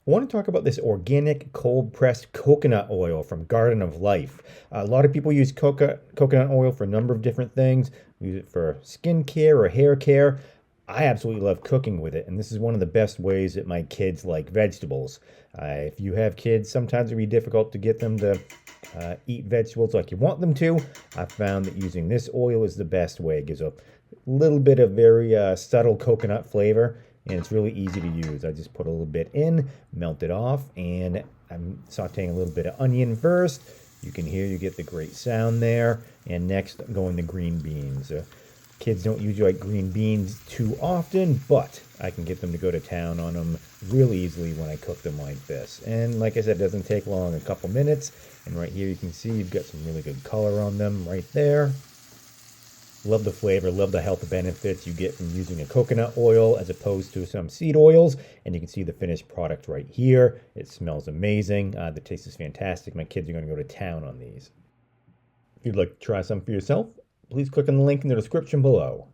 I want to talk about this organic cold-pressed coconut oil from Garden of Life. A lot of people use coconut oil for a number of different things. We use it for skin care or hair care. I absolutely love cooking with it, and this is one of the best ways that my kids like vegetables. If you have kids, sometimes it can be difficult to get them to eat vegetables like you want them to. I found that using this oil is the best way. It gives a little bit of very subtle coconut flavor, and it's really easy to use. I just put a little bit in, melt it off, and I'm sauteing a little bit of onion first. You can hear, you get the great sound there. And next, I'm going to green beans. Kids don't usually like green beans too often, but I can get them to go to town on them really easily when I cook them like this. And like I said, it doesn't take long, a couple minutes. And right here you can see you've got some really good color on them right there. Love the flavor, love the health benefits you get from using a coconut oil as opposed to some seed oils. And you can see the finished product right here. It smells amazing. The taste is fantastic. My kids are going to go to town on these. If you'd like to try some for yourself, please click on the link in the description below.